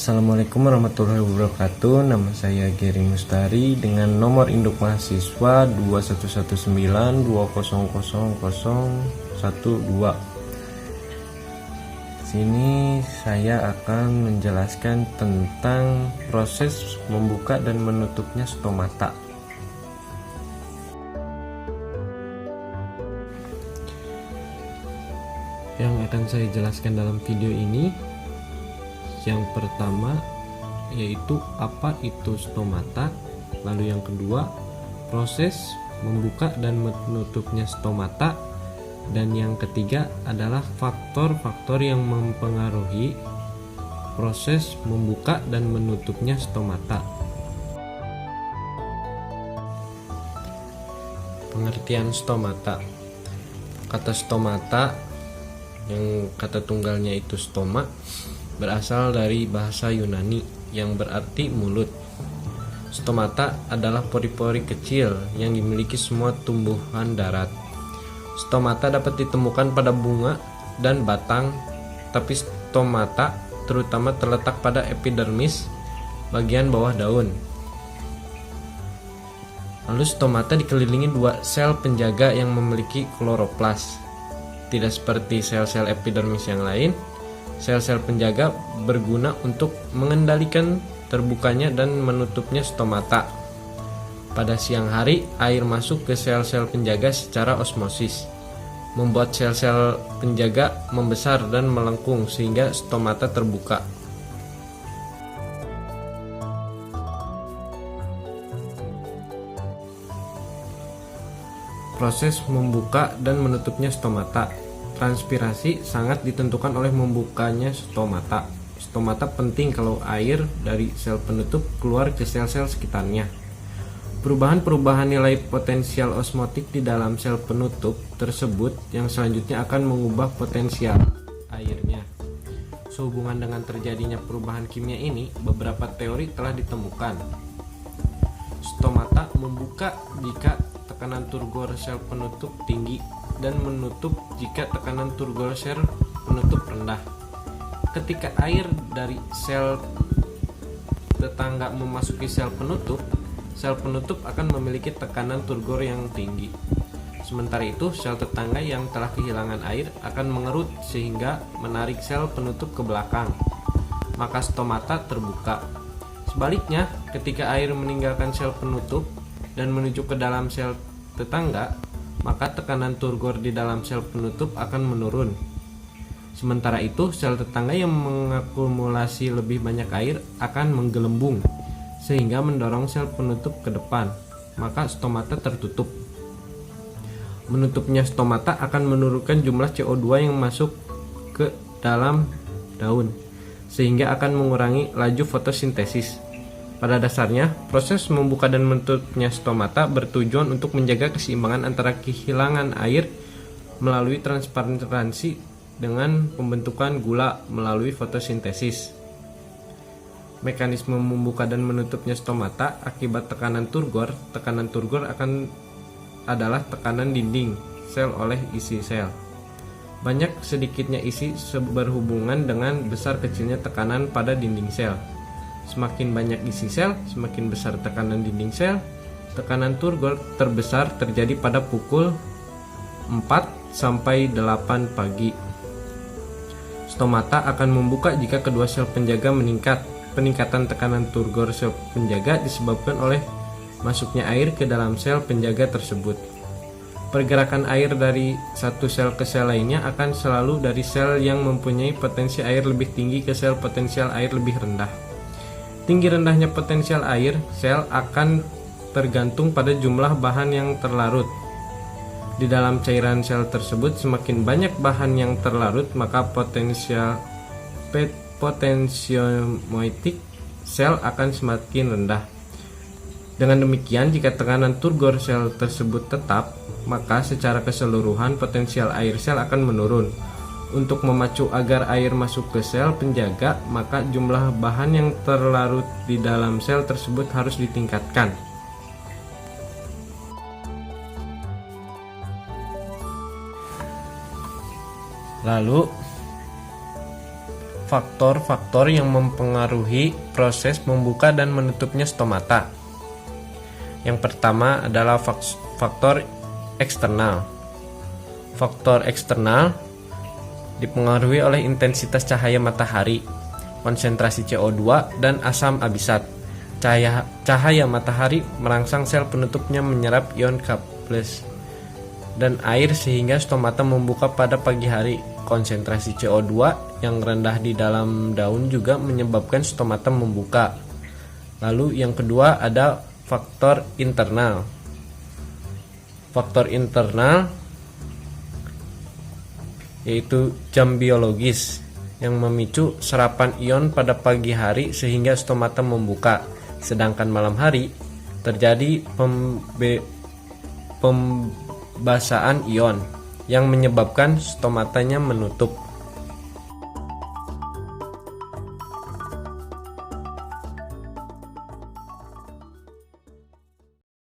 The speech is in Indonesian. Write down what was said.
Assalamualaikum warahmatullahi wabarakatuh. Nama saya Gary Mustari dengan nomor induk mahasiswa 2119200012. Sini saya akan menjelaskan tentang proses membuka dan menutupnya stomata. Yang akan saya jelaskan dalam video ini, yang pertama yaitu apa itu stomata, lalu yang kedua proses membuka dan menutupnya stomata, dan yang ketiga adalah faktor-faktor yang mempengaruhi proses membuka dan menutupnya stomata. Pengertian stomata. Kata stomata yang kata tunggalnya itu stoma berasal dari bahasa Yunani yang berarti mulut. Stomata adalah pori-pori kecil yang dimiliki semua tumbuhan darat. Stomata dapat ditemukan pada bunga dan batang, tapi stomata terutama terletak pada epidermis, bagian bawah daun. Lalu stomata dikelilingi dua sel penjaga yang memiliki kloroplas. Tidak seperti sel-sel epidermis yang lain, sel-sel penjaga berguna untuk mengendalikan terbukanya dan menutupnya stomata. Pada siang hari, air masuk ke sel-sel penjaga secara osmosis, membuat sel-sel penjaga membesar dan melengkung sehingga stomata terbuka. Proses membuka dan menutupnya stomata. Transpirasi sangat ditentukan oleh membukanya stomata. Stomata penting kalau air dari sel penutup keluar ke sel-sel sekitarnya. Perubahan-perubahan nilai potensial osmotik di dalam sel penutup tersebut yang selanjutnya akan mengubah potensial airnya. Sehubungan dengan terjadinya perubahan kimia ini, beberapa teori telah ditemukan. Stomata membuka jika tekanan turgor sel penutup tinggi dan menutup jika tekanan turgor sel penutup rendah. Ketika air dari sel tetangga memasuki sel penutup akan memiliki tekanan turgor yang tinggi. Sementara itu, sel tetangga yang telah kehilangan air akan mengerut sehingga menarik sel penutup ke belakang. Maka stomata terbuka. Sebaliknya, ketika air meninggalkan sel penutup dan menuju ke dalam sel tetangga, maka tekanan turgor di dalam sel penutup akan menurun. Sementara itu, sel tetangga yang mengakumulasi lebih banyak air akan menggelembung sehingga mendorong sel penutup ke depan, maka stomata tertutup. Menutupnya stomata akan menurunkan jumlah CO2 yang masuk ke dalam daun sehingga akan mengurangi laju fotosintesis. Pada dasarnya, proses membuka dan menutupnya stomata bertujuan untuk menjaga keseimbangan antara kehilangan air melalui transparansi dengan pembentukan gula melalui fotosintesis. Mekanisme membuka dan menutupnya stomata akibat tekanan turgor adalah tekanan dinding sel oleh isi sel. Banyak sedikitnya isi berhubungan dengan besar kecilnya tekanan pada dinding sel. Semakin banyak isi sel, semakin besar tekanan dinding sel. Tekanan turgor terbesar terjadi pada pukul 4 sampai 8 pagi. Stomata akan membuka jika kedua sel penjaga meningkat. Peningkatan tekanan turgor sel penjaga disebabkan oleh masuknya air ke dalam sel penjaga tersebut. Pergerakan air dari satu sel ke sel lainnya akan selalu dari sel yang mempunyai potensi air lebih tinggi ke sel potensial air lebih rendah. Tinggi rendahnya potensial air sel akan tergantung pada jumlah bahan yang terlarut. Di dalam cairan sel tersebut, semakin banyak bahan yang terlarut, maka potensiometik sel akan semakin rendah. Dengan demikian, jika tekanan turgor sel tersebut tetap, maka secara keseluruhan potensial air sel akan menurun. Untuk memacu agar air masuk ke sel penjaga, maka jumlah bahan yang terlarut di dalam sel tersebut harus ditingkatkan. Lalu, faktor-faktor yang mempengaruhi proses membuka dan menutupnya stomata. Yang pertama adalah faktor eksternal. Faktor eksternal dipengaruhi oleh intensitas cahaya matahari, konsentrasi CO2, dan asam abisat. Cahaya matahari merangsang sel penutupnya menyerap ion K+ dan air sehingga stomata membuka pada pagi hari. Konsentrasi CO2 yang rendah di dalam daun juga menyebabkan stomata membuka. Lalu yang kedua ada faktor internal. Faktor internal yaitu jam biologis yang memicu serapan ion pada pagi hari sehingga stomata membuka. Sedangkan malam hari terjadi pembasaan ion yang menyebabkan stomatanya menutup.